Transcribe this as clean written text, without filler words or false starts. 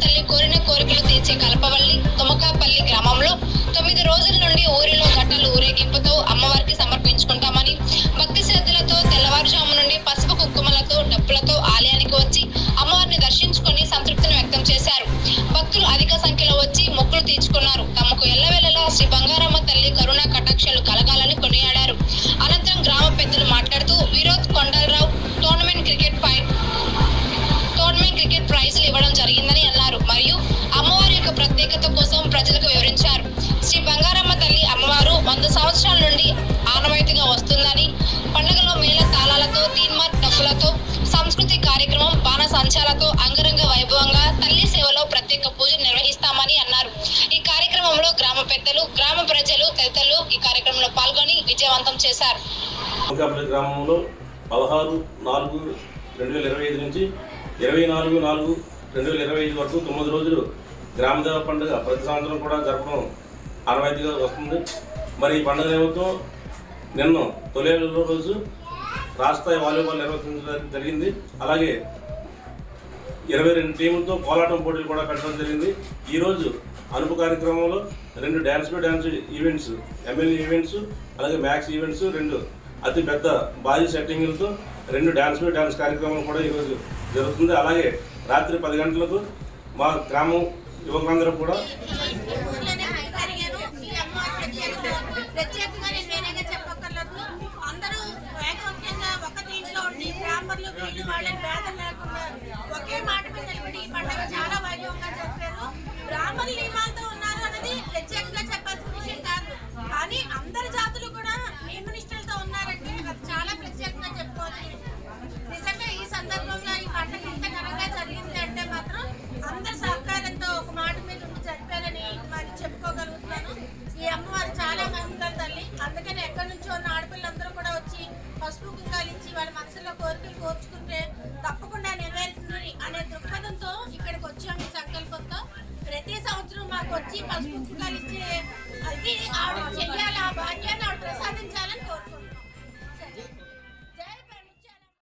తల్లి కోరిన కోరికలు తీర్చే కల్పవల్లి తుమకాపల్లి గ్రామంలో 9 రోజుల నుండి ఊరిలో గట్టలు ఊరేగింపుతో అమ్మవారికి సమర్పించుకుంటామని భక్తి శ్రద్ధలతో తెల్లవారుజాము నుండి పసుపు కుంకుమలతో డప్పులతో ఆలయానికి వచ్చి అమ్మవారిని దర్శించుకొని సంతృప్తిని వ్యక్తం చేశారు. భక్తులు అధిక సంఖ్యలో వచ్చి మొక్కులు తీర్చుకున్నారు. తమకు ఎల్లవేళలా శ్రీ బంగారమ్మ తల్లి కరుణా కటాక్షాలు కలగాలని కొనియాడారు. అనంతరం గ్రామ పెద్దలు మాట్లాడుతూ వినోద్ కొండలరావు టోర్నమెంట్ క్రికెట్ ప్రైజులు ఇవ్వడం జరిగిందని అన్నారు. మరియు అమ్మవారి యొక్క ప్రత్యేకత కోసం ప్రజలకు వివరించారు. శ్రీ బంగారమ్మ తల్లి అమ్మవారు 100 సంవత్సరాల నుండి ఆనవాయితీగా వస్తుందని, పండుగలో మేళ తాళాలతో తీన్మార్ డప్పులతో సంస్కృతి కార్యక్రమం బాణ సంచాలతో అంగరంగ వైభవంగా తల్లి సేవలో ప్రత్యేక పూజలు నిర్వహిస్తామని అన్నారు. ఈ కార్యక్రమంలో గ్రామ పెద్దలు, గ్రామ ప్రజలు తదితరులు ఈ కార్యక్రమంలో పాల్గొని విజయవంతం చేశారు. గ్రామంలో 16/4/2025 నుంచి 24/4/2025 వరకు 9 రోజులు గ్రామదేవ పండుగ ప్రతి సంవత్సరం కూడా జరపడం ఆనవాయితీగా వస్తుంది. మరి ఈ పండుగ నిమిత్తం నిన్న తొలి రోజు రాష్ట్ర వాలీబాల్ నిర్వహించడం జరిగింది. అలాగే 22 టీములతో కోలాటం పోటీలు కూడా పెట్టడం జరిగింది. ఈరోజు అనుపు కార్యక్రమంలో 2 డ్యాన్స్ ఈవెంట్స్, ఎమ్మెల్యే ఈవెంట్స్, అలాగే మ్యాక్స్ ఈవెంట్స్, 2 అతి పెద్ద భారీ సెట్టింగులతో 2 డ్యాన్స్ కార్యక్రమం కూడా ఈరోజు జరుగుతుంది. అలాగే రాత్రి 10 గంటలకు మా గ్రామం యువకులందరూ కూడా ఒకే మాట మీద నిలబడి ఈ పండుగ చాలా వైభవంగా జరిపారు. బ్రాహ్మణులు నియమాలతో ఉన్నారు అన్నది ప్రత్యేకంగా చెప్పాల్సిన విషయం కాదు, కానీ అందరి జాతులు కూడా నియమనిష్టలతో ఉన్నారంటే అది చాలా ప్రత్యేకంగా చెప్పుకోవచ్చు. నిజంగా ఈ సందర్భంలో ఈ పండుగ ఇంత ఘనంగా జరిగింది అంటే మాత్రం అందరి సహకారంతో ఒక మాట మీద జరిపారని మరి చెప్పుకోగలుగుతున్నాను. ఈ అమ్మవారు చాలా మహిమగల తల్లి. అందుకని ఎక్కడి నుంచో ఉన్న ఆడపిల్లలందరూ కూడా వచ్చి పసుపు కుంకాలు ఇచ్చి వాళ్ళ మనసులో కోరికలు కోర్చుకుంటే తప్పకుండా నెరవేరుతుంది అనే దృక్పథంతో ఇక్కడికి వచ్చాము. ఈ సంకల్పంతో ప్రతి సంవత్సరం మాకు వచ్చి పసుపు కుంకాలు ఇచ్చే అది ఆవిడ చెయ్యాలి, ఆ భాగ్యాన్ని ఆవిడ ప్రసాదించాలని కోరుకుంటున్నాం.